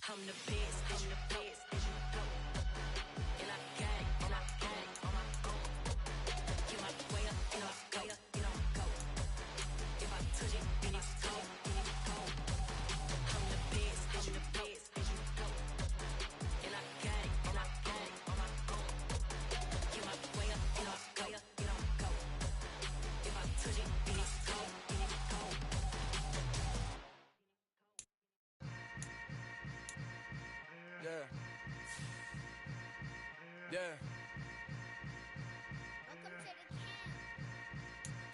I'm the best, I'm the best, and I got it, and I got it on my own. Get my way up, and I go, and I go. If I touch it, then it's cold, then it's cold. I'm the best, I'm the best, and I got it, and I got it on my own. Get my way up, and I go, and I go. If I touch it, then it's cold, then it's cold. Yeah. Yeah. Welcome to the camp.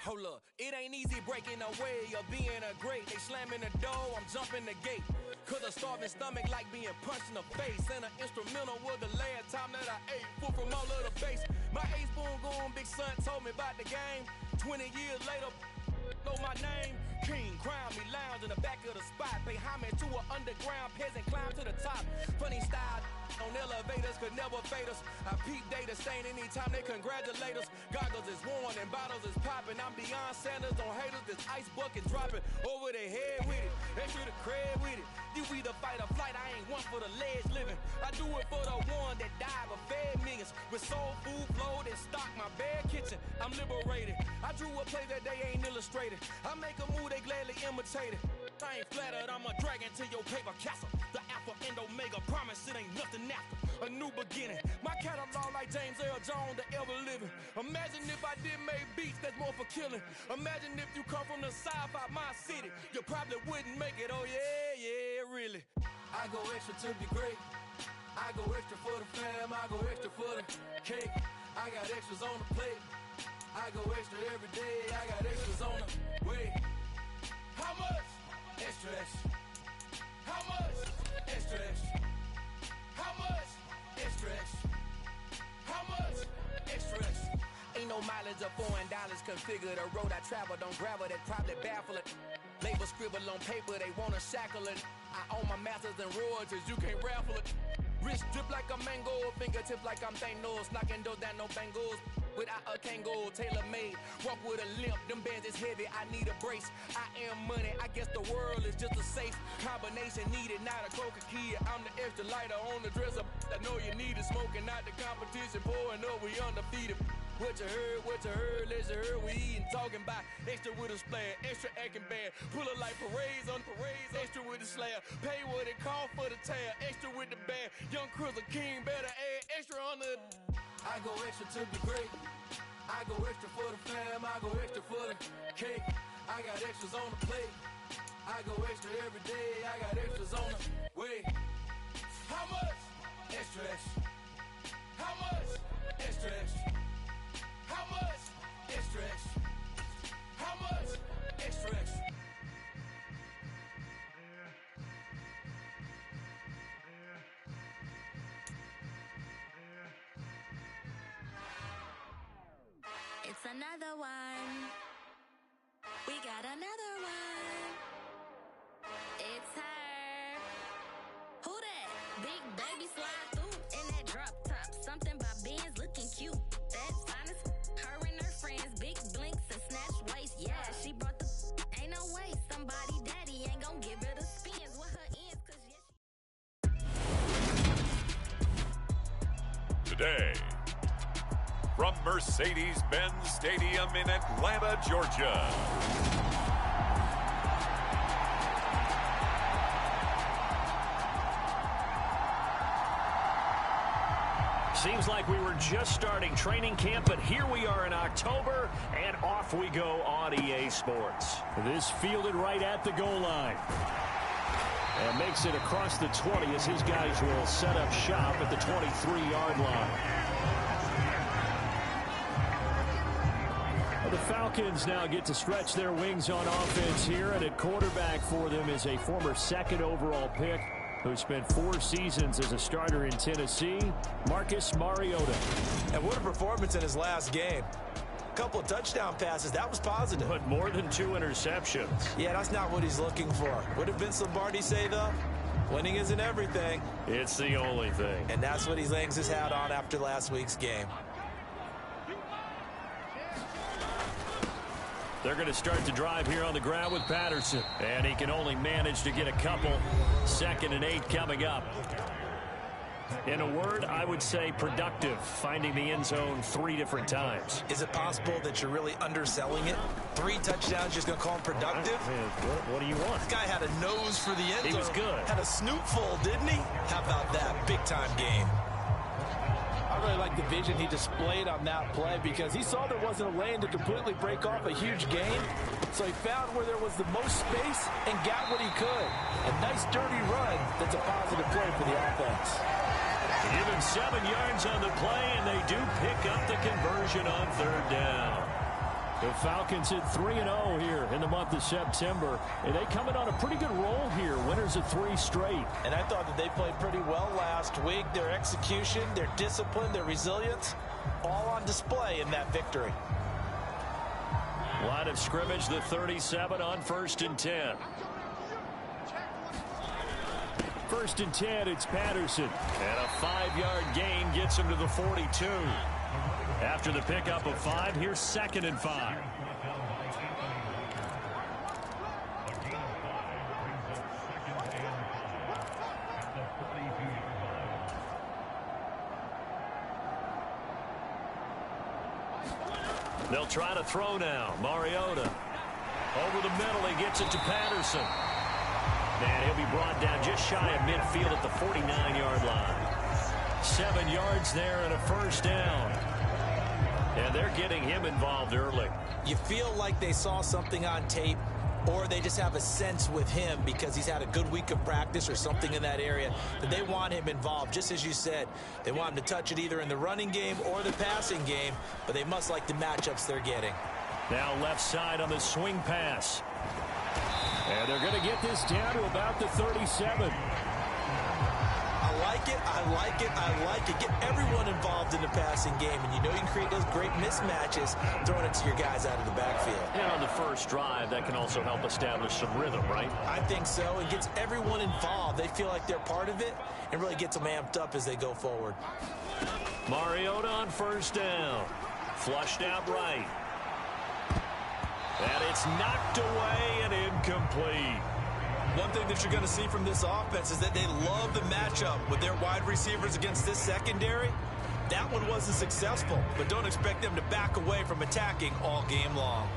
Hold up, it ain't easy breaking away or being a great. They slamming the door, I'm jumping the gate. Cause a starving stomach like being punched in the face. And an instrumental was the last time that I ate. Food from all of the base. My ace boom goon, big son told me about the game. 20 years later, know my name. King, crown me, lounge in the back of the spot. Pay homage to an underground peasant, climb to the top. Funny style on elevators could never fade us. I peep data stain anytime they congratulate us. Goggles is worn and bottles is popping. I'm beyond Sanders on haters. This ice bucket dropping over their head with it. They should have cred with it. You either fight or flight. I ain't one for the ledge living. I do it for the one that died but fed millions. With soul food flowed and stocked my bare kitchen. I'm liberated. I drew a play that they ain't illustrated. I make a move they gladly imitate it. I ain't flattered, I'm a dragon to your paper castle. The Alpha and Omega promise it ain't nothing after. A new beginning. My catalog like James Earl Jones, the ever living. Imagine if I did make beats that's more for killing. Imagine if you come from the south out my city. You probably wouldn't make it, oh yeah, yeah, really. I go extra to be great. I go extra for the fam, I go extra for the cake. I got extras on the plate. I go extra every day, I got extras on the way. How much? Extra, extra. How much? Extra, extra. How much? Extra, extra. How much? Extra, extra. Ain't no mileage of $4 configure the road I travel. Don't gravel that probably baffle it. Label scribble on paper, they wanna shackle it. I own my masters and royalties, you can't raffle it. Wrist drip like a mango, fingertips like I'm Thanos. Knocking doors down, no bangles. Without a Kango, tailor-made. Walk with a limp, them bands is heavy, I need a brace. I am money, I guess the world is just a safe combination needed, not a coca key. I'm the extra lighter on the dresser. I know you need it, smoking out the competition, pouring up, we undefeated. What you heard, let you heard, we eating, talking about extra with a splash, extra acting bad. Pull it like parades on parades, extra with the slab. Pay what it cost for the tab, extra with the band. Young Cruiser King, better add extra on the. I go extra to be great. I go extra for the fam, I go extra for the cake. I got extras on the plate. I go extra every day, I got extras on the way. How much? Extra, extra. How much? Extra, extra. How much? Extra, extra. How much? Extra, extra. It's another one. We got another one. It's her. Who that? Big baby slide through in that drop top. Something by Benz looking cute. That's honest. Her and her friends, big blinks and snatch waist. Yeah, she brought the. Ain't no way somebody daddy ain't gon' give her the spins with her ends. Cause yeah, Today, from Mercedes-Benz Stadium in Atlanta, Georgia. Seems like we were just starting training camp, but here we are in October, and off we go on EA Sports. This fielded right at the goal line. And makes it across the 20 as his guys will set up shop at the 23-yard line. The Falcons now get to stretch their wings on offense here, and at quarterback for them is a former second overall pick who spent 4 seasons as a starter in Tennessee, Marcus Mariota. And what a performance in his last game. A couple of touchdown passes, that was positive. But more than 2 interceptions. Yeah, that's not what he's looking for. What did Vince Lombardi say, though? Winning isn't everything. It's the only thing. And that's what he hangs his hat on after last week's game. They're going to start the drive here on the ground with Patterson. And he can only manage to get a couple. 2nd and 8 coming up. In a word, I would say productive, finding the end zone 3 different times. Is it possible that you're really underselling it? 3 touchdowns, just going to call him productive? What do you want? This guy had a nose for the end zone. He was good. Had a snoot full, didn't he? How about that? Big-time game. I really like the vision he displayed on that play because he saw there wasn't a lane to completely break off a huge gain. So he found where there was the most space and got what he could. A nice dirty run that's a positive play for the offense. Give him 7 yards on the play, and they do pick up the conversion on 3rd down. The Falcons at 3-0 here in the month of September, and they come in on a pretty good roll here, winners of 3 straight. And I thought that they played pretty well last week. Their execution, their discipline, their resilience, all on display in that victory. Line of scrimmage, the 37 on 1st and 10. 1st and 10, it's Patterson. And a 5-yard gain gets him to the 42. After the pickup of 5, here's 2nd and 5. They'll try to throw now. Mariota. Over the middle, he gets it to Patterson. And he'll be brought down just shy of midfield at the 49-yard line. 7 yards there and a 1st down. And they're getting him involved early. You feel like they saw something on tape, or they just have a sense with him because he's had a good week of practice or something in that area that they want him involved. Just as you said, they want him to touch it either in the running game or the passing game, but they must like the matchups they're getting. Now left side on the swing pass. And they're going to get this down to about the 37. I like it, I like it, I like it. Get everyone involved in the passing game, and you know you can create those great mismatches throwing it to your guys out of the backfield. And on the first drive, that can also help establish some rhythm, right? I think so. It gets everyone involved. They feel like they're part of it and really gets them amped up as they go forward. Mariota on 1st down. Flushed out right. And it's knocked away and incomplete. One thing that you're going to see from this offense is that they love the matchup with their wide receivers against this secondary. That one wasn't successful, but don't expect them to back away from attacking all game long.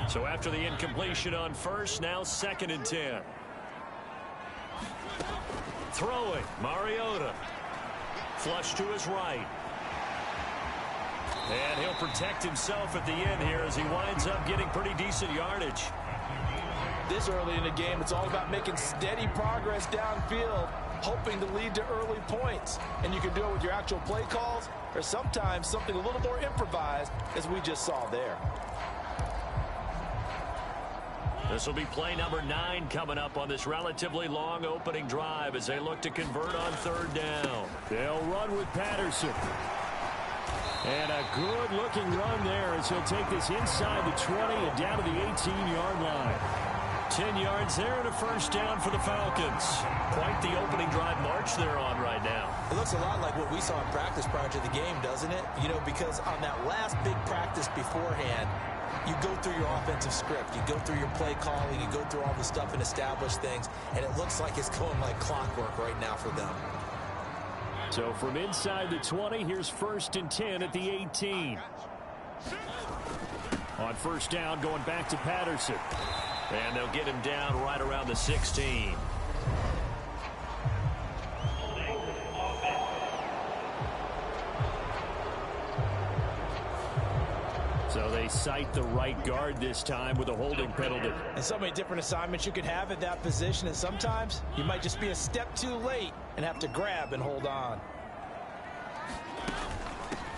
So after the incompletion on 1st, now 2nd and 10. Throwing, Mariota. Flush to his right. And he'll protect himself at the end here as he winds up getting pretty decent yardage. This early in the game, it's all about making steady progress downfield, hoping to lead to early points. And you can do it with your actual play calls, or sometimes something a little more improvised, as we just saw there. This will be play number 9 coming up on this relatively long opening drive as they look to convert on 3rd down. They'll run with Patterson. And a good-looking run there as he'll take this inside the 20 and down to the 18-yard line. 10 yards there and a 1st down for the Falcons. Quite the opening drive march they're on right now. It looks a lot like what we saw in practice prior to the game, doesn't it? You know, because on that last big practice beforehand, you go through your offensive script. You go through your play calling. You go through all the stuff and establish things. And it looks like it's going like clockwork right now for them. So from inside the 20, here's 1st and 10 at the 18. On 1st down, going back to Patterson. And they'll get him down right around the 16. So they cite the right guard this time with a holding penalty. And so many different assignments you could have at that position, and sometimes you might just be a step too late and have to grab and hold on.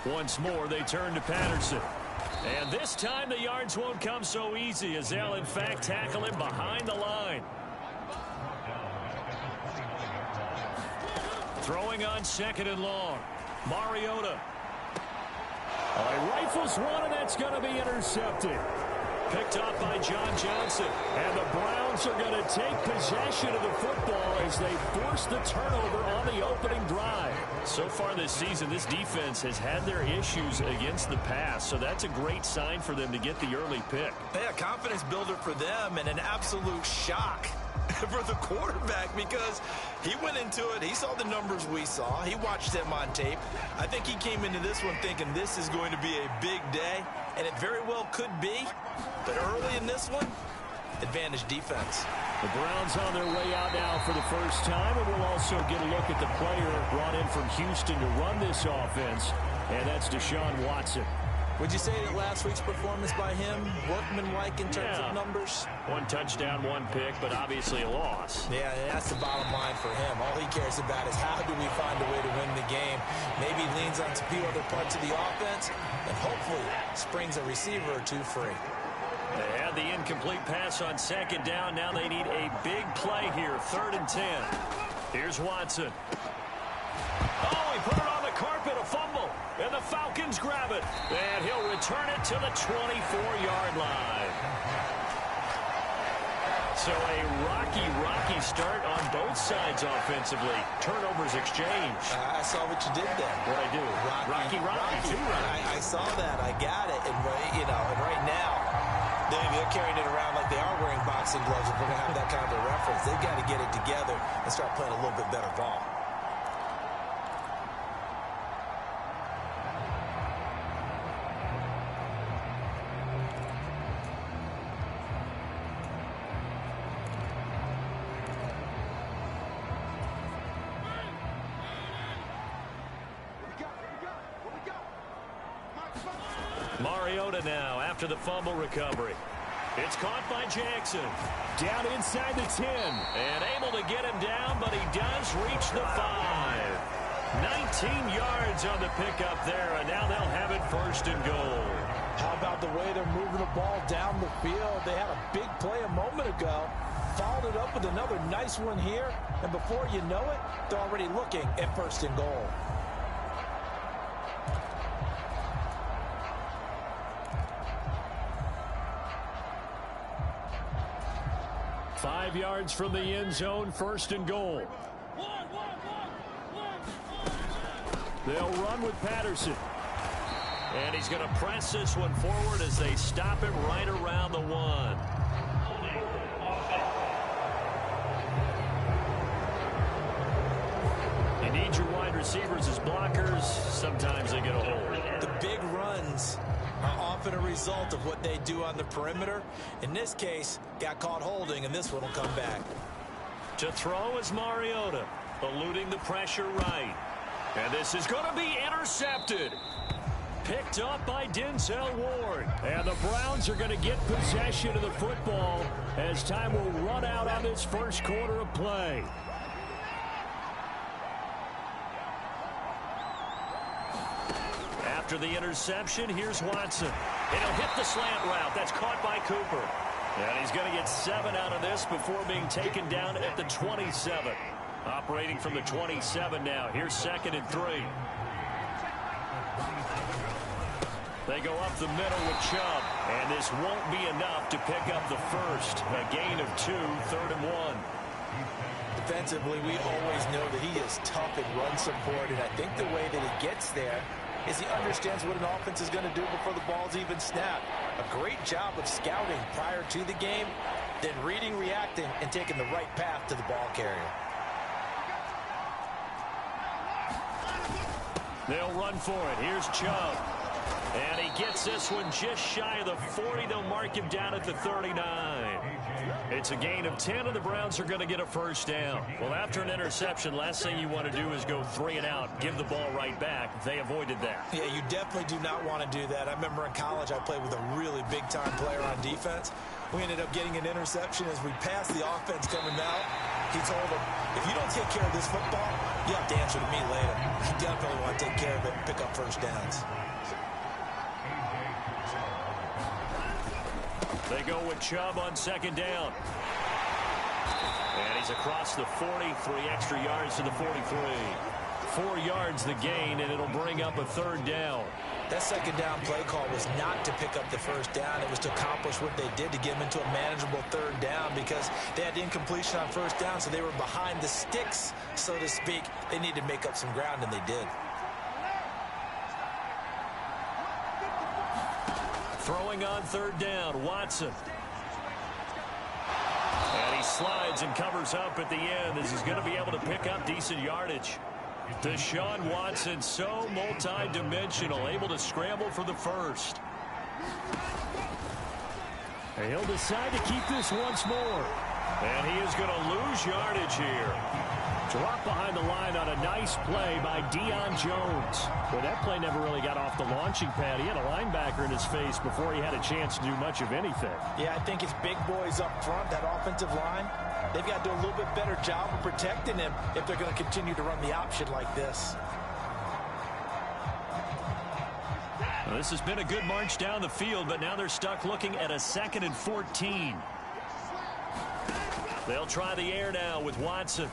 Once more, they turn to Patterson. And this time the yards won't come so easy as they'll, in fact, tackle him behind the line. Throwing on 2nd and long. Mariota. He rifles one, and that's going to be intercepted. Picked off by John Johnson. And the Browns are going to take possession of the football as they force the turnover on the opening drive. So far this season, this defense has had their issues against the pass, so that's a great sign for them to get the early pick. Yeah, confidence builder for them and an absolute shock for the quarterback because he went into it. He saw the numbers we saw. He watched them on tape. I think he came into this one thinking this is going to be a big day, and it very well could be. But early in this one, advantage defense. The Browns on their way out now for the first time, and we'll also get a look at the player brought in from Houston to run this offense, and that's Deshaun Watson. Would you say that last week's performance by him, workmanlike in terms of numbers? 1 touchdown, 1 pick, but obviously a loss. Yeah, that's the bottom line for him. All he cares about is how do we find a way to win the game. Maybe leans on a few other parts of the offense, and hopefully springs a receiver or two free. They had the incomplete pass on second down. Now they need a big play here, 3rd and 10. Here's Watson. Oh, he put it on the carpet, a fumble. And the Falcons grab it. And he'll return it to the 24-yard line. So a rocky start on both sides offensively. Turnovers exchanged. I saw what you did there. What'd I do? Rocky. Too rocky. I saw that. I got it. And, and right now, they're carrying it around like they are wearing boxing gloves. If we're going to have that kind of a reference, they've got to get it together and start playing a little bit better ball. Mariota now after the fumble recovery. It's caught by Jackson. Down inside the 10. And able to get him down, but he does reach the 5. 19 yards on the pickup there, and now they'll have it 1st and goal. How about the way they're moving the ball down the field? They had a big play a moment ago. Followed it up with another nice one here. And before you know it, they're already looking at 1st and goal. Five yards from the end zone, 1st and goal. They'll run with Patterson. And he's going to press this one forward as they stop it right around the 1. You need your wide receivers as blockers. Sometimes they get a hold. The big runs are often a result of what they do on the perimeter. In this case, got caught holding, and this one will come back. To throw is Mariota, eluding the pressure right. And this is going to be intercepted. Picked up by Denzel Ward. And the Browns are going to get possession of the football as time will run out on this first quarter of play. After the interception, here's Watson. And he'll hit the slant route. That's caught by Cooper. And he's going to get 7 out of this before being taken down at the 27. Operating from the 27 now. Here's 2nd and 3. They go up the middle with Chubb. And this won't be enough to pick up the first. A gain of 2, 3rd and 1. Defensively, we always know that he is tough in run support. And I think the way that he gets there is he understands what an offense is going to do before the ball's even snapped. A great job of scouting prior to the game, then reading, reacting, and taking the right path to the ball carrier. They'll run for it. Here's Chubb. And he gets this one just shy of the 40. They'll mark him down at the 39. It's a gain of 10, and the Browns are going to get a first down. Well, after an interception, last thing you want to do is go 3 and out, give the ball right back. They avoided that. Yeah, you definitely do not want to do that. I remember in college I played with a really big-time player on defense. We ended up getting an interception as we passed the offense coming out. He told him, if you don't take care of this football, you have to answer to me later. You definitely want to take care of it and pick up first downs. They go with Chubb on 2nd down. And he's across the 40, 3 extra yards to the 43. 4 yards the gain, and it'll bring up a 3rd down. That second down play call was not to pick up the first down. It was to accomplish what they did to get them into a manageable third down because they had incompletion on first down, so they were behind the sticks, so to speak. They needed to make up some ground, and they did. Throwing on third down, Watson. And he slides and covers up at the end as he's going to be able to pick up decent yardage. Deshaun Watson, so multi-dimensional, able to scramble for the first. And he'll decide to keep this once more. And he is going to lose yardage here. Drop behind the line on a nice play by Deion Jones. Well, that play never really got off the launching pad. He had a linebacker in his face before he had a chance to do much of anything. Yeah, I think it's big boys up front, that offensive line. They've got to do a little bit better job of protecting him if they're going to continue to run the option like this. Well, this has been a good march down the field, but now they're stuck looking at a 2nd and 14. They'll try the air now with Watson.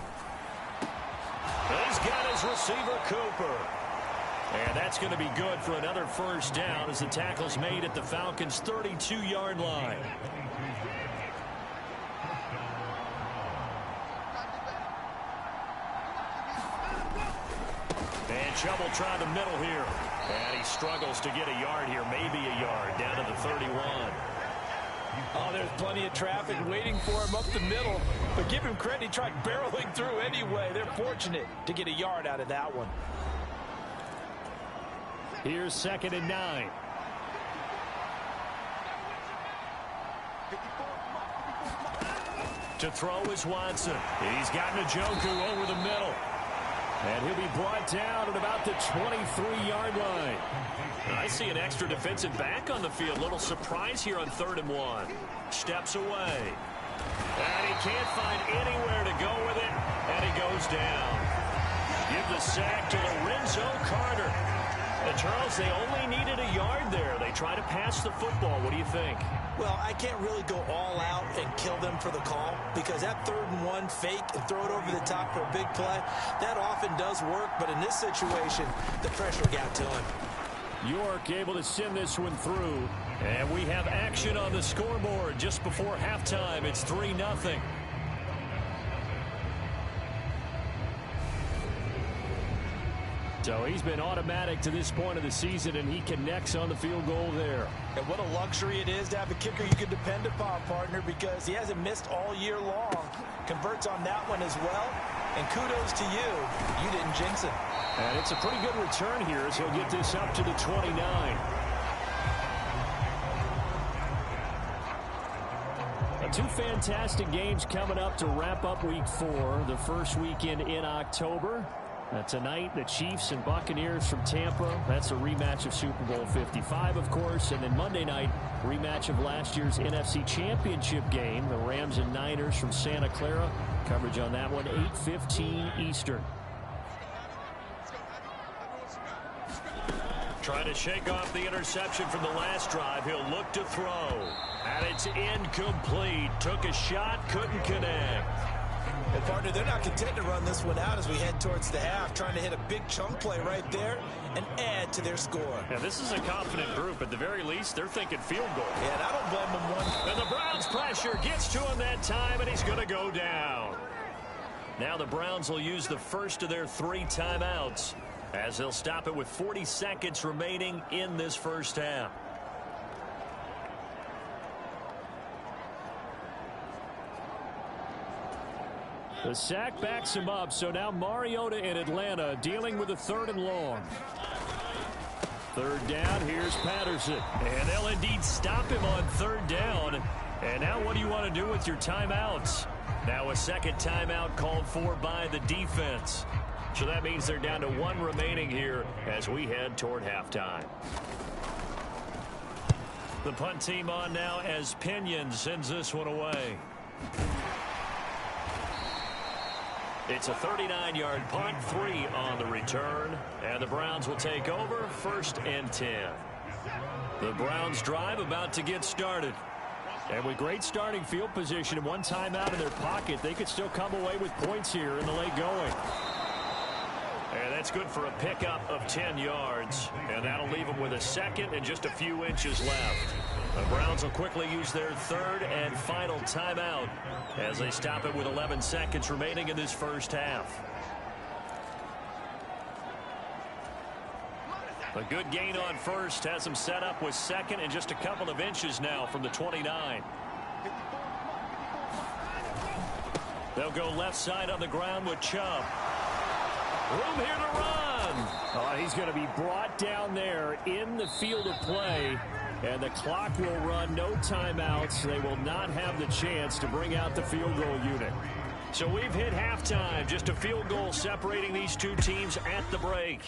He's got his receiver, Cooper. And that's going to be good for another first down as the tackle's made at the Falcons' 32-yard line. And Chubb try the middle here. And he struggles to get a yard here, maybe a yard, down to the 31. Oh, there's plenty of traffic waiting for him up the middle. But give him credit, he tried barreling through anyway. They're fortunate to get a yard out of that one. Here's 2nd and 9. To throw is Watson. He's got Njoku over the middle. And he'll be brought down at about the 23-yard line. I see an extra defensive back on the field. Little surprise here on 3rd and 1. Steps away. And he can't find anywhere to go with it. And he goes down. Give the sack to Lorenzo Carter. And Charles, they only needed a yard there. They try to pass the football. What do you think? Well, I can't really go all out and kill them for the call because that 3rd and 1 fake and throw it over the top for a big play, that often does work. But in this situation, the pressure got to him. York able to send this one through. And we have action on the scoreboard just before halftime. It's 3-0. So he's been automatic to this point of the season, and he connects on the field goal there. And what a luxury it is to have a kicker you can depend upon, partner, because he hasn't missed all year long. Converts on that one as well. And kudos to you. You didn't jinx him. And it's a pretty good return here as he'll get this up to the 29. Two fantastic games coming up to wrap up Week 4, the first weekend in October. Tonight, the Chiefs and Buccaneers from Tampa. That's a rematch of Super Bowl 55, of course. And then Monday night, rematch of last year's NFC Championship game, the Rams and Niners from Santa Clara. Coverage on that one, 8:15 Eastern. Trying to shake off the interception from the last drive. He'll look to throw. And it's incomplete. Took a shot, couldn't connect. And, partner, they're not content to run this one out as we head towards the half, trying to hit a big chunk play right there and add to their score. Yeah, this is a confident group. At the very least, they're thinking field goal. Yeah, and I don't blame them one. And the Browns' pressure gets to him that time, and he's going to go down. Now the Browns will use the first of their 3 timeouts as they'll stop it with 40 seconds remaining in this first half. The sack backs him up, so now Mariota in Atlanta dealing with a 3rd and long. 3rd down, here's Patterson. And they'll indeed stop him on 3rd down. And now what do you want to do with your timeouts? Now a 2nd timeout called for by the defense. So that means they're down to 1 remaining here as we head toward halftime. The punt team on now as Pinion sends this one away. It's a 39-yard punt, 3 on the return, and the Browns will take over 1st and 10. The Browns drive about to get started. And with great starting field position and 1 timeout in their pocket, they could still come away with points here in the late going. And that's good for a pickup of 10 yards. And that'll leave them with a second and just a few inches left. The Browns will quickly use their third and final timeout as they stop it with 11 seconds remaining in this first half. A good gain on first has them set up with second and just a couple of inches now from the 29. They'll go left side on the ground with Chubb. Room here to run. Oh, he's going to be brought down there in the field of play. And the clock will run, no timeouts. They will not have the chance to bring out the field goal unit. So we've hit halftime. Just a field goal separating these two teams at the break.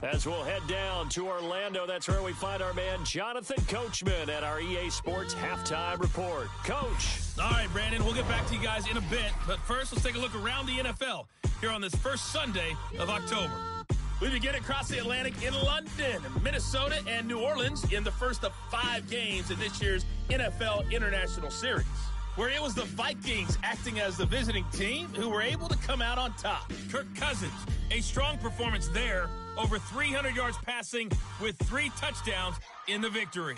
As we'll head down to Orlando, that's where we find our man Jonathan Coachman at our EA Sports Halftime Report. Coach. All right, Brandon, we'll get back to you guys in a bit. But first, let's take a look around the NFL here on this first Sunday of October. We begin across the Atlantic in London, Minnesota, and New Orleans in the first of 5 games in this year's NFL International Series, where it was the Vikings acting as the visiting team who were able to come out on top. Kirk Cousins, a strong performance there, over 300 yards passing with 3 touchdowns in the victory.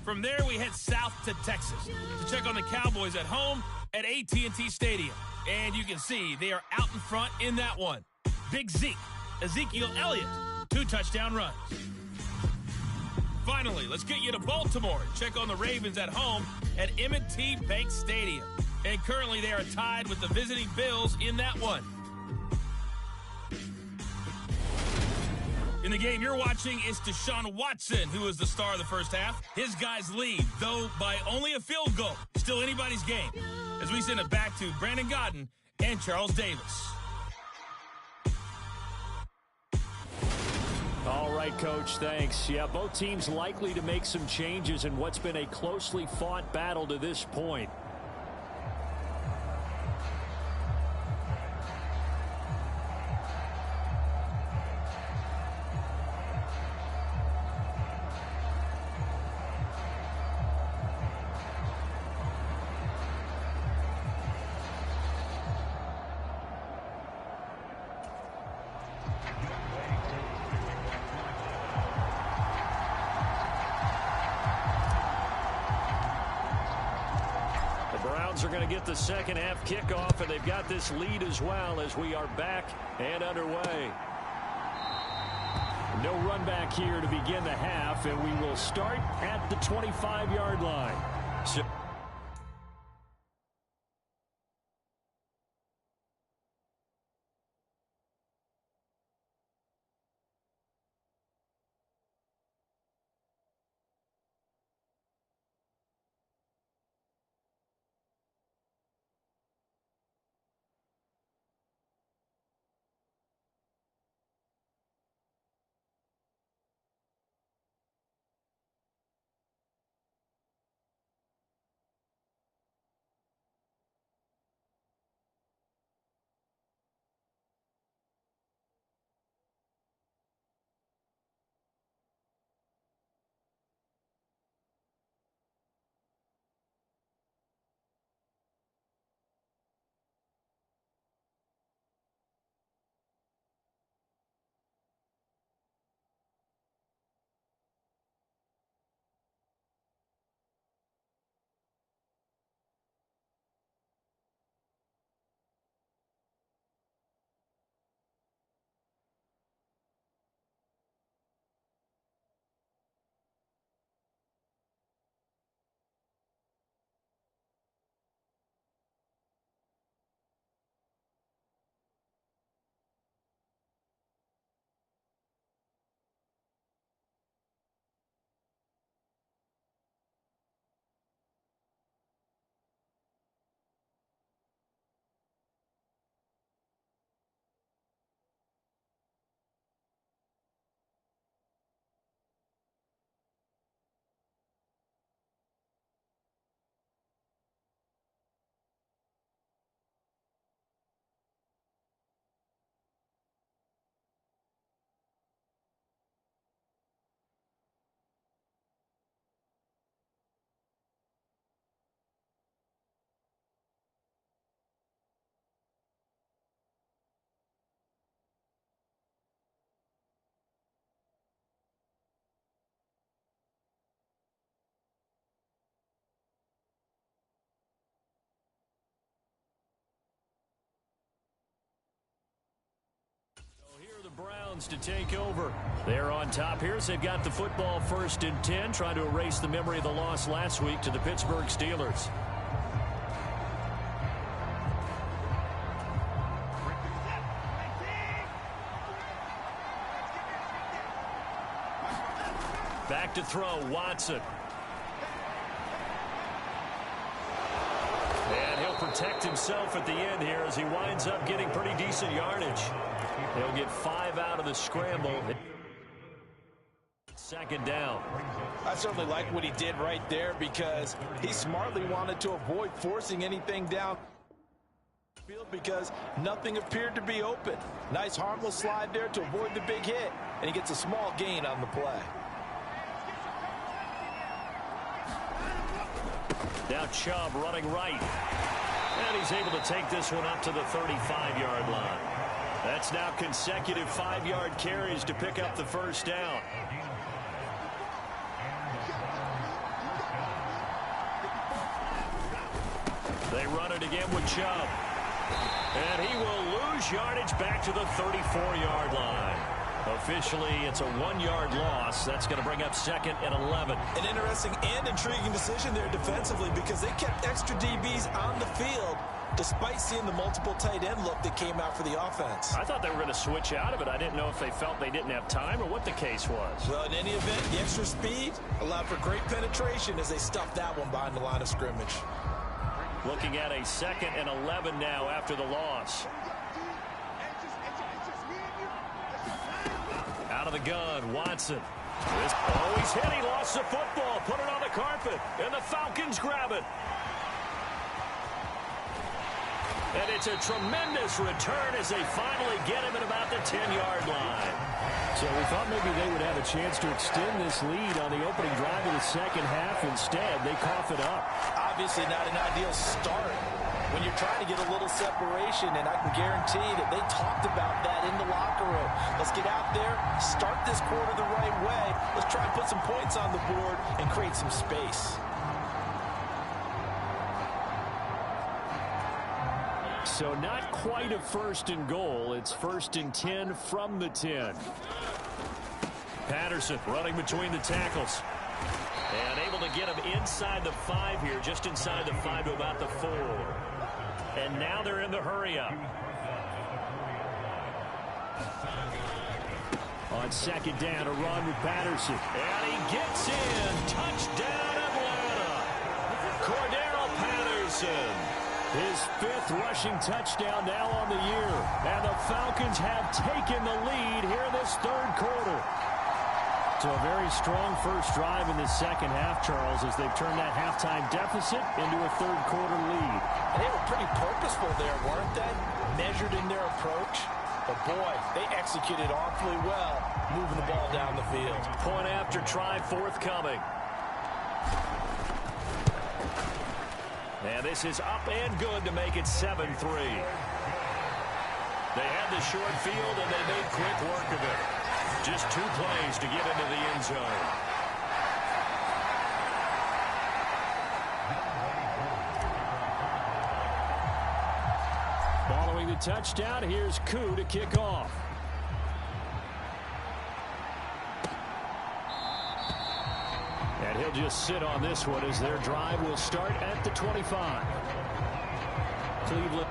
From there, we head south to Texas to check on the Cowboys at home at AT&T Stadium. And you can see they are out in front in that one. Big Zeke, Ezekiel Elliott, 2 touchdown runs. Finally, let's get you to Baltimore and check on the Ravens at home at M&T Bank Stadium. And currently they are tied with the visiting Bills in that one. In the game you're watching is Deshaun Watson, who is the star of the first half. His guys lead, though by only a field goal. Still anybody's game. As we send it back to Brandon Godden and Charles Davis. All right, Coach, thanks. Yeah, both teams likely to make some changes in what's been a closely fought battle to this point. Are going to get the second half kickoff, and they've got this lead as well as we are back and underway. No run back here to begin the half, and we will start at the 25-yard line. So Browns to take over. They're on top here as they've got the football 1st and 10, trying to erase the memory of the loss last week to the Pittsburgh Steelers. Back to throw, Watson. And he'll protect himself at the end here as he winds up getting pretty decent yardage. He'll get 5 out of the scramble. 2nd down. I certainly like what he did right there because he smartly wanted to avoid forcing anything down because nothing appeared to be open. Nice harmless slide there to avoid the big hit, and he gets a small gain on the play. Now Chubb running right. And he's able to take this one up to the 35-yard line. That's now consecutive 5-yard carries to pick up the 1st down. They run it again with Chubb. And he will lose yardage back to the 34-yard line. Officially, it's a 1-yard loss. That's going to bring up 2nd and 11. An interesting and intriguing decision there defensively because they kept extra DBs on the field despite seeing the multiple tight end look that came out for the offense. I thought they were going to switch out of it. I didn't know if they felt they didn't have time or what the case was. Well, in any event, the extra speed allowed for great penetration as they stuffed that one behind the line of scrimmage. Looking at a 2nd and 11 now after the loss. Out of the gun, Watson. He's hit. He lost the football. Put it on the carpet. And the Falcons grab it. And it's a tremendous return as they finally get him at about the 10-yard line. So we thought maybe they would have a chance to extend this lead on the opening drive of the 2nd half. Instead, they cough it up. Obviously not an ideal start when you're trying to get a little separation, and I can guarantee that they talked about that in the locker room. Let's get out there, start this quarter the right way. Let's try and put some points on the board and create some space. So not quite a 1st and goal. It's 1st and 10 from the 10. Patterson running between the tackles. And able to get him inside the 5 here, just inside the 5 to about the 4. And now they're in the hurry-up. On 2nd down, a run with Patterson. And he gets in. Touchdown, Atlanta. Cordero Patterson. His 5th rushing touchdown now on the year. And the Falcons have taken the lead here in this 3rd quarter. So a very strong first drive in the 2nd half, Charles, as they've turned that halftime deficit into a 3rd quarter lead. And they were pretty purposeful there, weren't they? Measured in their approach. But boy, they executed awfully well, moving the ball down the field. Point after try forthcoming. And this is up and good to make it 7-3. They had the short field, and they made quick work of it. Just 2 plays to get into the end zone. Following the touchdown, here's Koo to kick off. And he'll just sit on this one as their drive will start at the 25. Cleveland.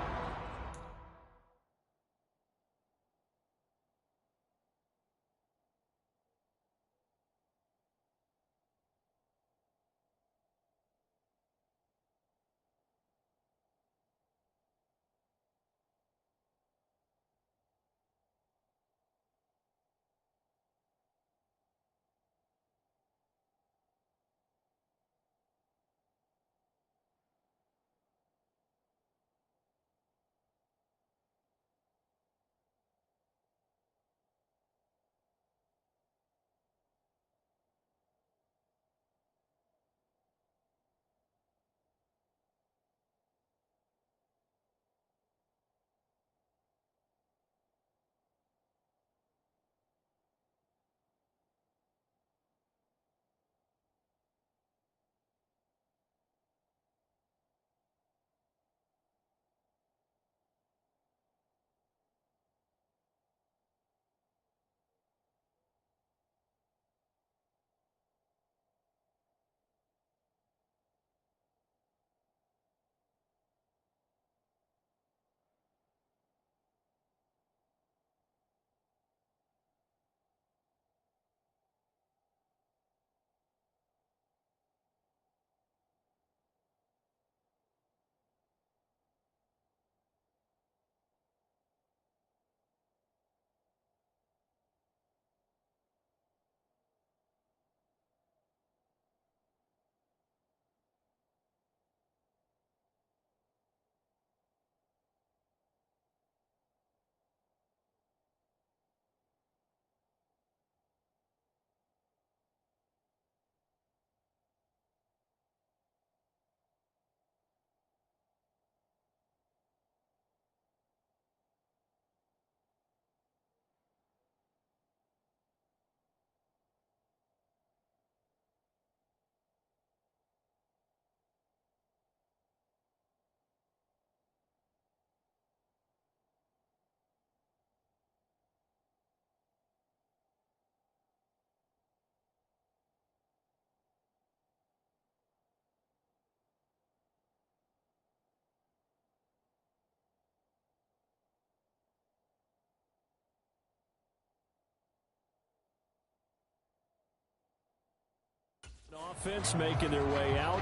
offense making their way out.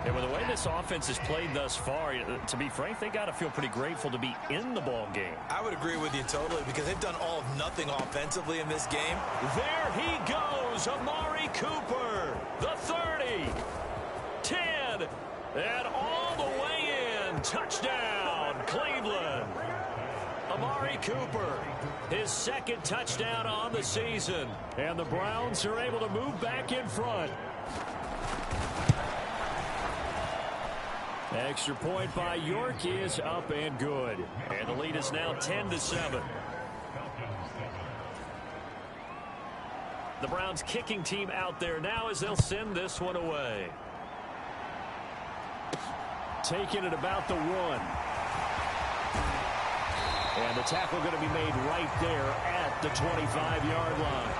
And with the way this offense has played thus far, to be frank, they got to feel pretty grateful to be in the ball game. I would agree with you totally because they've done all of nothing offensively in this game. There he goes, Amari Cooper, the 30, 10, and all the way in. Touchdown, Cleveland. Amari Cooper, his second touchdown on the season. And the Browns are able to move back in front. Extra point by York is up and good. And the lead is now 10-7. The Browns kicking team out there now as they'll send this one away. Taking it about the 1. And the tackle going to be made right there at the 25-yard line.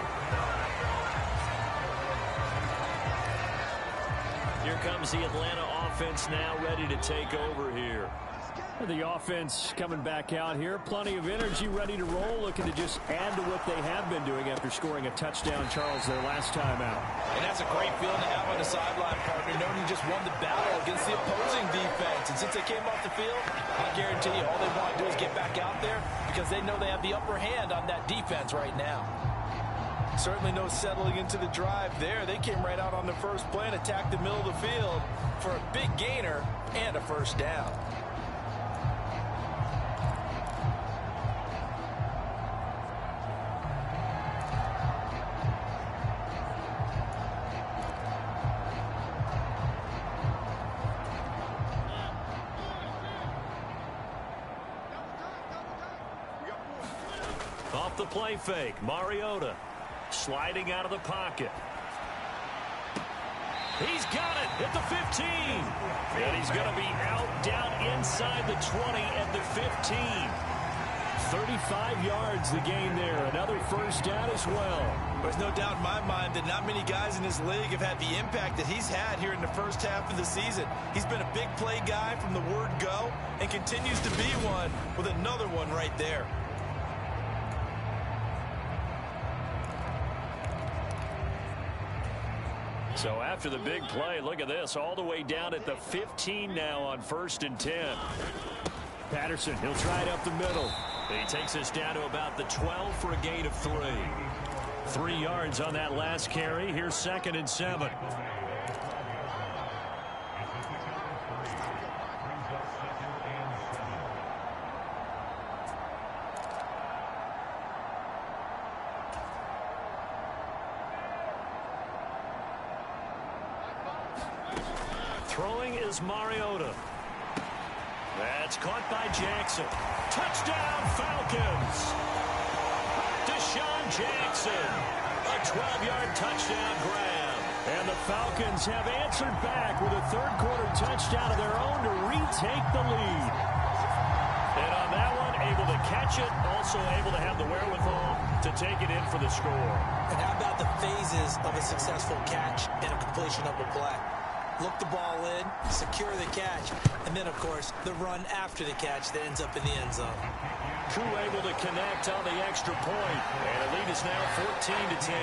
Here comes the Atlanta offense now ready to take over here. The offense coming back out here. Plenty of energy, ready to roll, looking to just add to what they have been doing after scoring a touchdown, Charles, their last time out. And that's a great feeling to have on the sideline, partner, knowing you just won the battle against the opposing defense. And since they came off the field, I guarantee you all they want to do is get back out there because they know they have the upper hand on that defense right now. Certainly no settling into the drive there. They came right out on the first play and attacked the middle of the field for a big gainer and a first down. Off the play fake, Mariota sliding out of the pocket. He's got it at the 15. And he's going to be out down inside the 20 at the 15. 35 yards the gain there. Another first down as well. There's no doubt in my mind that not many guys in this league have had the impact that he's had here in the first half of the season. He's been a big play guy from the word go and continues to be one with another one right there. So after the big play, look at this, all the way down at the 15 now on 1st and 10. Patterson, he'll try it up the middle. He takes us down to about the 12 for a gain of 3. 3 yards on that last carry. Here's 2nd and 7. Throwing is Mariota. That's caught by Jackson. Touchdown, Falcons. Deshaun Jackson. A 12-yard touchdown grab. And the Falcons have answered back with a third-quarter touchdown of their own to retake the lead. And on that one, able to catch it, also able to have the wherewithal to take it in for the score. And how about the phases of a successful catch and a completion of a play? Look the ball in, secure the catch, and then, of course, the run after the catch that ends up in the end zone. Koo able to connect on the extra point, and the lead is now 14-10.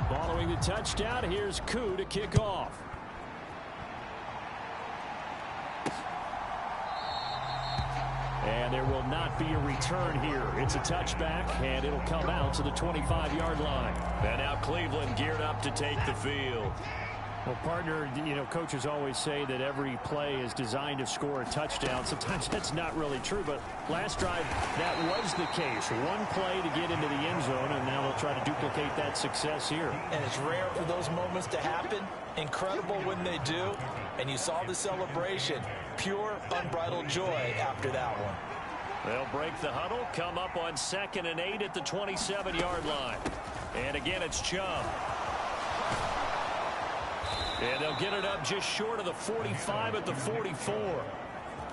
Following the touchdown, here's Koo to kick off. And there will not be a return here. It's a touchback, and it'll come out to the 25-yard line. And now Cleveland geared up to take the field. Well, partner, you know, coaches always say that every play is designed to score a touchdown. Sometimes that's not really true, but last drive, that was the case. One play to get into the end zone, and now they'll try to duplicate that success here. And it's rare for those moments to happen. Incredible when they do. And you saw the celebration. Pure, unbridled joy after that one. They'll break the huddle, come up on 2nd and 8 at the 27-yard line. And again, it's Chubb. And they'll get it up just short of the 45 at the 44.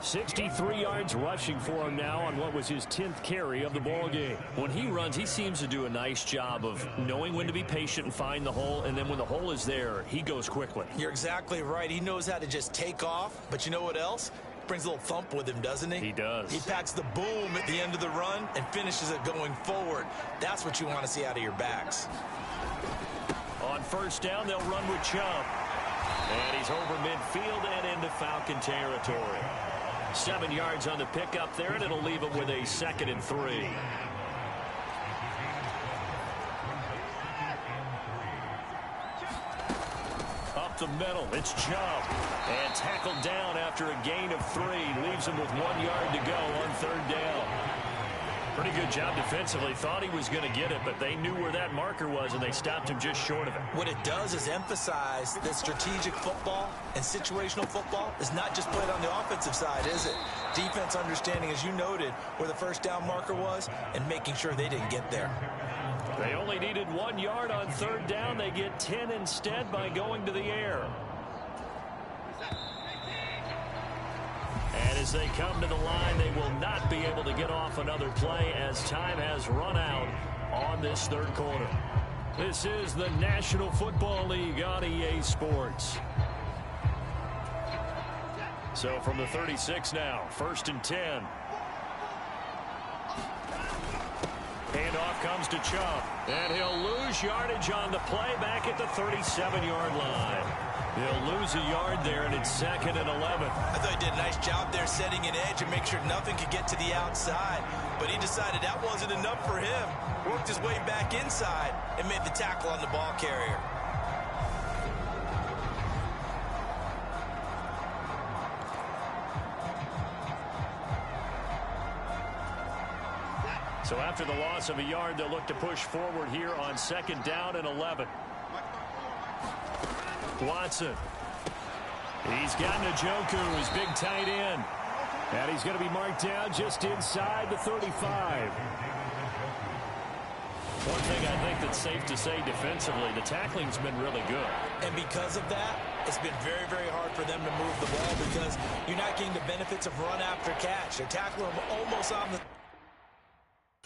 63 yards rushing for him now on what was his 10th carry of the ball game. When he runs, he seems to do a nice job of knowing when to be patient and find the hole, and then when the hole is there, he goes quickly. You're exactly right. He knows how to just take off, but you know what else? Brings a little thump with him, doesn't he? He does. He packs the boom at the end of the run and finishes it going forward. That's what you want to see out of your backs. On first down, they'll run with Chubb. And he's over midfield and into Falcon territory. 7 yards on the pickup there, and it'll leave him with a 2nd and 3. Up the middle, it's Chubb. And tackled down after a gain of 3. Leaves him with 1 yard to go on 3rd down. Pretty good job defensively. Thought he was going to get it, but they knew where that marker was, and they stopped him just short of it. What it does is emphasize that strategic football and situational football is not just played on the offensive side, is it? Defense understanding, as you noted, where the first down marker was and making sure they didn't get there. They only needed 1 yard on 3rd down. They get 10 instead by going to the air. And as they come to the line, they will not be able to get off another play as time has run out on this 3rd quarter. This is the National Football League on EA Sports. So from the 36 now, 1st and 10. Handoff comes to Chubb. And he'll lose yardage on the play back at the 37-yard line. He'll lose a yard there, and it's 2nd and 11. I thought he did a nice job there setting an edge and make sure nothing could get to the outside. But he decided that wasn't enough for him. Worked his way back inside and made the tackle on the ball carrier. So after the loss of a yard, they'll look to push forward here on 2nd down and 11. Watson. He's got Njoku, his big tight end. And he's going to be marked down just inside the 35. One thing I think that's safe to say defensively, the tackling's been really good. And because of that, it's been very, very hard for them to move the ball because you're not getting the benefits of run after catch. They're tackling them almost on the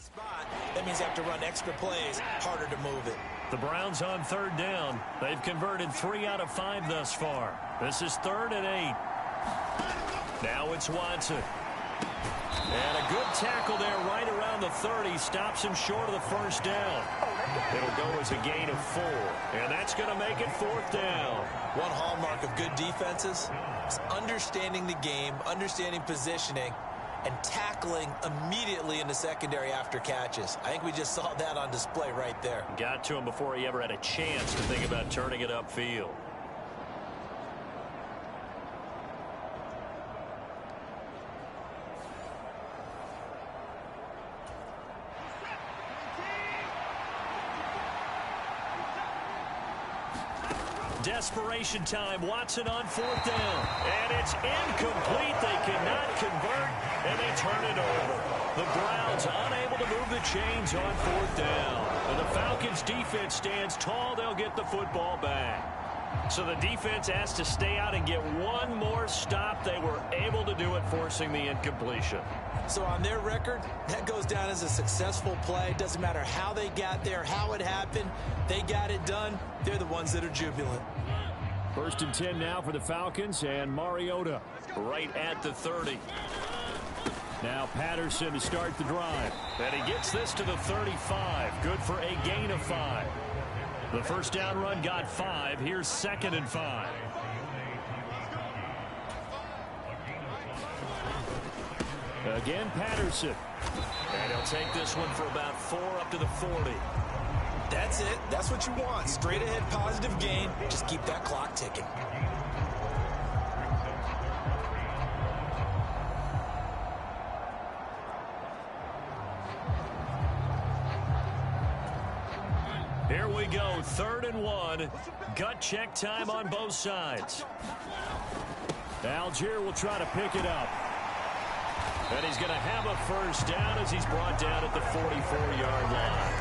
spot. That means they have to run extra plays, harder to move it. The Browns on 3rd down. They've converted 3 out of 5 thus far. This is 3rd and 8. Now it's Watson. And a good tackle there right around the 30. Stops him short of the 1st down. It'll go as a gain of 4. And that's going to make it 4th down. One hallmark of good defenses is understanding the game, understanding positioning, and tackling immediately in the secondary after catches. I think we just saw that on display right there. Got to him before he ever had a chance to think about turning it upfield. Desperation time. Watson on 4th down. And it's incomplete. They cannot convert, and they turn it over. The Browns unable to move the chains on 4th down. And the Falcons' defense stands tall. They'll get the football back. So the defense has to stay out and get one more stop. They were able to do it, forcing the incompletion. So on their record, that goes down as a successful play. Doesn't matter how they got there, how it happened. They got it done. They're the ones that are jubilant. 1st and 10 now for the Falcons, and Mariota right at the 30. Now Patterson to start the drive. And he gets this to the 35. Good for a gain of 5. The 1st down run got 5. Here's 2nd and 5. Again, Patterson. And he'll take this one for about 4 up to the 40. That's it. That's what you want. Straight ahead positive gain. Just keep that clock ticking. Here we go, 3rd and 1. Gut check time on both sides. Algier will try to pick it up. And he's going to have a 1st down as he's brought down at the 44-yard line.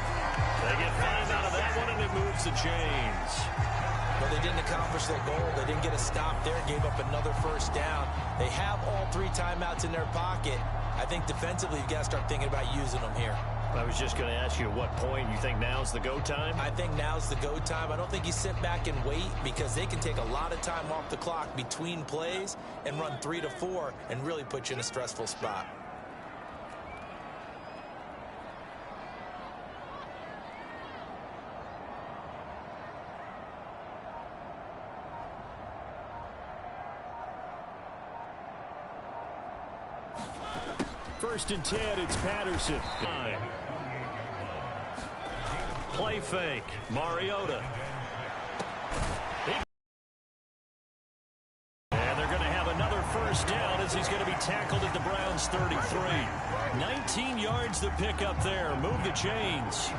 They get 5 out of that one, and it moves the chains. Well, they didn't accomplish their goal. They didn't get a stop there, gave up another first down. They have all 3 timeouts in their pocket. I think defensively, you've got to start thinking about using them here. I was just going to ask you at what point you think now's the go time? I think now's the go time. I don't think you sit back and wait because they can take a lot of time off the clock between plays and run 3 to 4 and really put you in a stressful spot. First and 10, it's Patterson. Play fake. Mariota. And they're going to have another first down as he's going to be tackled at the Browns' 33. 19 yards to pick up there. Move the chains.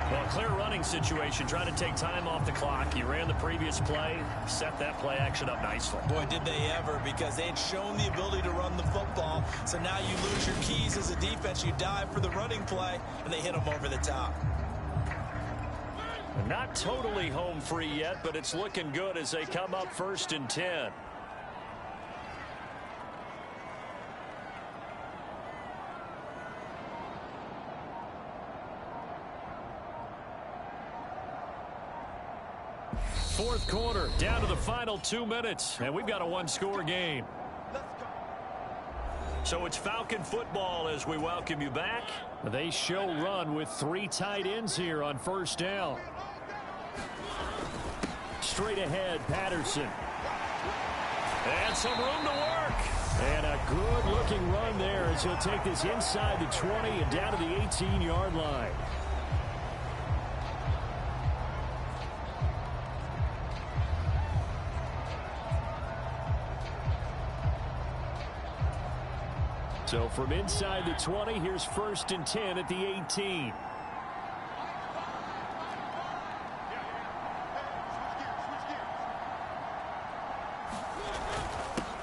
Well, clear running situation, trying to take time off the clock. He ran the previous play, set that play action up nicely. Boy, did they ever, because they had shown the ability to run the football. So now you lose your keys as a defense. You dive for the running play, and they hit them over the top. Not totally home free yet, but it's looking good as they come up first and 10. Fourth quarter, down to the final 2 minutes, and we've got a one-score game. So it's Falcon football as we welcome you back. They show run with 3 tight ends here on first down. Straight ahead, Patterson. And some room to work. And a good-looking run there as he'll take this inside the 20 and down to the 18-yard line. So from inside the 20, here's first and 10 at the 18.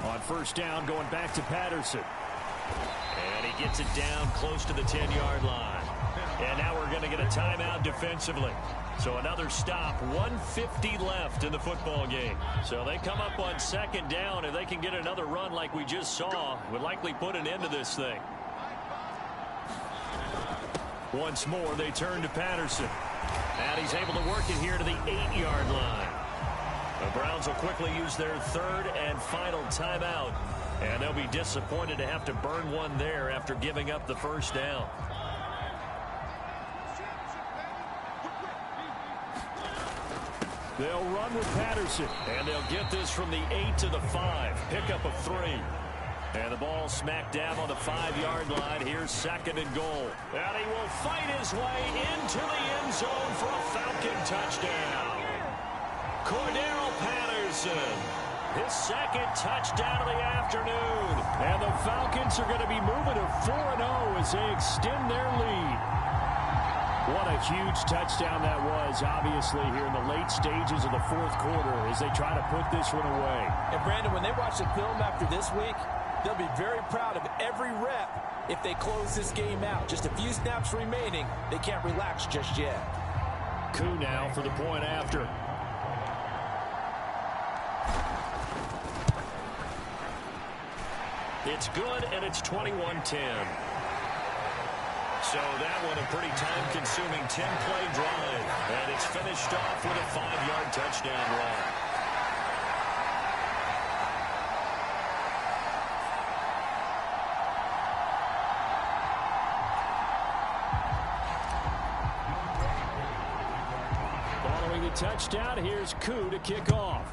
On first down, going back to Patterson. And he gets it down close to the 10-yard line. And now we're going to get a timeout defensively. So another stop, 1:50 left in the football game. So they come up on second down. If they can get another run like we just saw, would likely put an end to this thing. Once more, they turn to Patterson. And he's able to work it here to the 8-yard line. The Browns will quickly use their third and final timeout. And they'll be disappointed to have to burn one there after giving up the first down. They'll run with Patterson. And they'll get this from the 8 to the 5. Pickup of 3. And the ball smack dab on the 5-yard line. Here's second and goal. And he will fight his way into the end zone for a Falcon touchdown. Cordero Patterson. His second touchdown of the afternoon. And the Falcons are going to be moving to 4-0 as they extend their lead. What a huge touchdown that was, obviously, here in the late stages of the fourth quarter as they try to put this one away. And, Brandon, when they watch the film after this week, they'll be very proud of every rep if they close this game out. Just a few snaps remaining. They can't relax just yet. Koo now for the point after. It's good, and it's 21-10. So that one a pretty time-consuming 10-play drive. And it's finished off with a 5-yard touchdown run. Following the touchdown, here's Koo to kick off.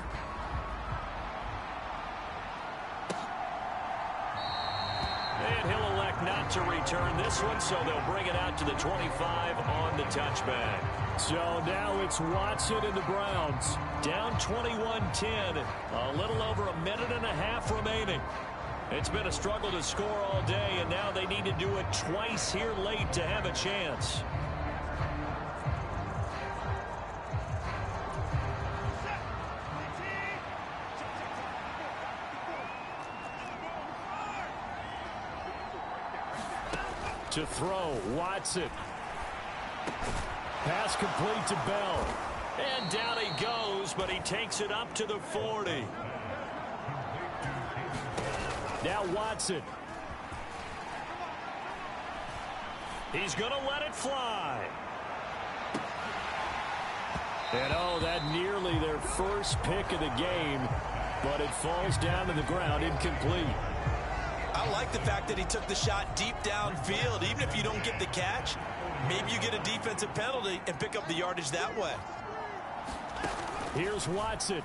And he'll elect not to return this one, so they'll bring it out to the 25 on the touchback. So now it's Watson and the Browns. Down 21-10, a little over a minute and a half remaining. It's been a struggle to score all day, and now they need to do it twice here late to have a chance. To throw, Watson. Pass complete to Bell. And down he goes, but he takes it up to the 40. Now Watson. He's going to let it fly. And oh, that nearly their first pick of the game, but it falls down to the ground incomplete. I like the fact that he took the shot deep downfield. Even if you don't get the catch, maybe you get a defensive penalty and pick up the yardage that way. Here's Watson.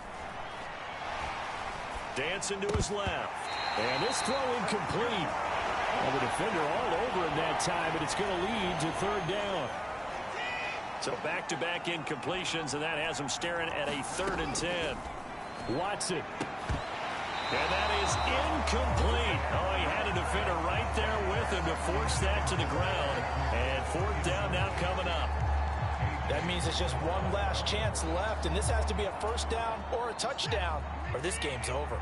Dancing to his left. And this throw incomplete. Well, the defender all over him that time, but it's going to lead to third down. So back-to-back incompletions, and that has him staring at a 3rd and 10. Watson. And that is incomplete. Oh, he had a defender right there with him to force that to the ground. And 4th down now coming up. That means it's just one last chance left, and this has to be a 1st down or a touchdown, or this game's over.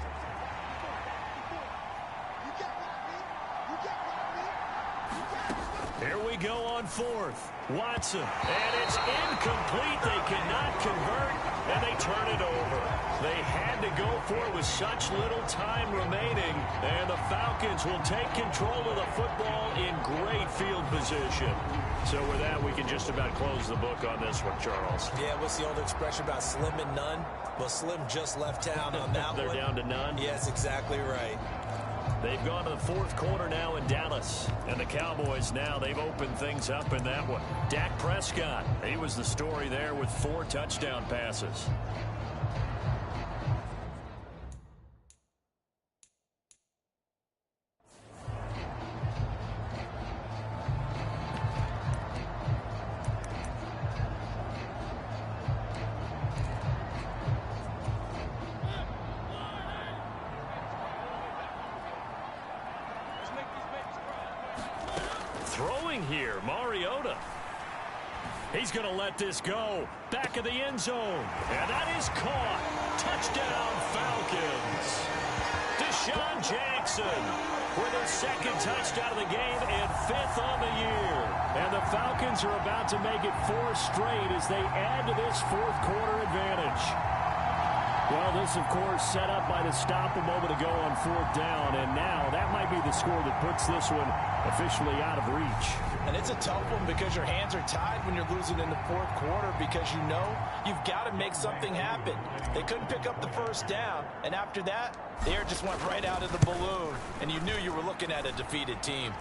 Here we go on 4th. Watson. And it's incomplete. They cannot convert, and they turn it over. They had to go for it with such little time remaining, and the Falcons will take control of the football in great field position. So with that, we can just about close the book on this one, Charles. Yeah, what's the old expression about slim and none? Well, Slim just left town on that They're one. down to none? Yes, exactly right. They've gone to the 4th quarter now in Dallas. And the Cowboys now, they've opened things up in that one. Dak Prescott, he was the story there with 4 touchdown passes. Throwing here, Mariota. He's going to let this go. Back of the end zone. And that is caught. Touchdown, Falcons. Deshaun Jackson with a 2nd touchdown of the game and 5th on the year. And the Falcons are about to make it 4 straight as they add to this 4th quarter advantage. Well, this, of course, set up by the stop a moment ago on 4th down, and now that might be the score that puts this one officially out of reach. And it's a tough one because your hands are tied when you're losing in the 4th quarter because you know you've got to make something happen. They couldn't pick up the 1st down, and after that, the air just went right out of the balloon, and you knew you were looking at a defeated team.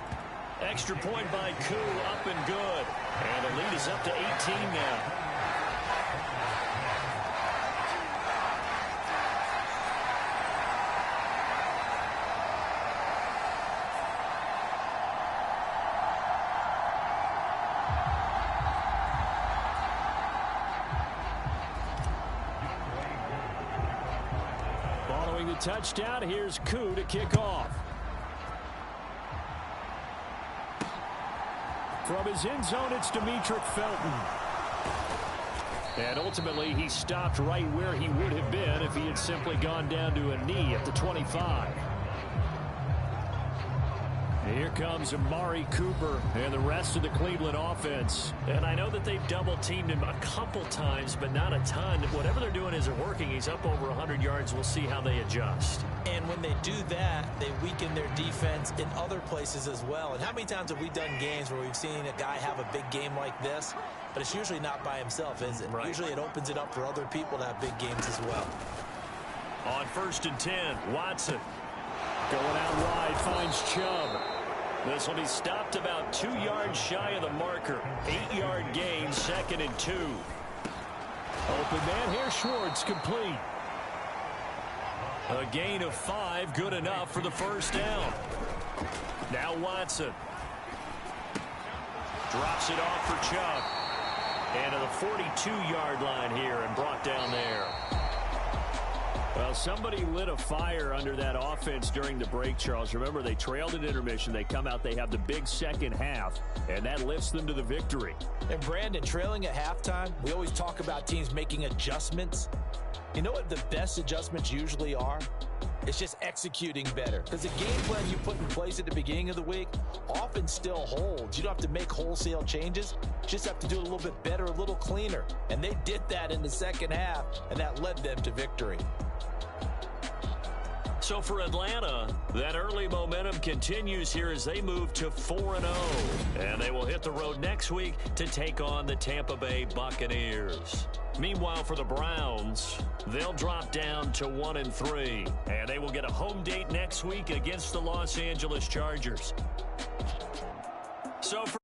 Extra point by Koo, up and good. And the lead is up to 18 now. The touchdown. Here's Koo to kick off. From his end zone, it's Demetric Felton. And ultimately, he stopped right where he would have been if he had simply gone down to a knee at the 25. Here comes Amari Cooper and the rest of the Cleveland offense. And I know that they've double-teamed him a couple times, but not a ton. Whatever they're doing isn't working. He's up over 100 yards. We'll see how they adjust. And when they do that, they weaken their defense in other places as well. And how many times have we done games where we've seen a guy have a big game like this, but it's usually not by himself, is it? Right. Usually it opens it up for other people to have big games as well. On 1st and 10, Watson going out wide, finds Chubb. This will be stopped about 2 yards shy of the marker. 8-yard gain, 2nd and 2. Open man here, Schwartz, complete. A gain of 5, good enough for the 1st down. Now Watson. Drops it off for Chubb. And to the 42-yard line here and brought down there. Well, somebody lit a fire under that offense during the break, Charles. Remember, they trailed at intermission. They come out, they have the big second half, and that lifts them to the victory. And Brandon, trailing at halftime, we always talk about teams making adjustments. You know what the best adjustments usually are? It's just executing better. Because the game plan you put in place at the beginning of the week often still holds. You don't have to make wholesale changes. You just have to do it a little bit better, a little cleaner. And they did that in the second half, and that led them to victory. So for Atlanta, that early momentum continues here as they move to 4-0. And they will hit the road next week to take on the Tampa Bay Buccaneers. Meanwhile, for the Browns, they'll drop down to 1-3. And they will get a home date next week against the Los Angeles Chargers. So for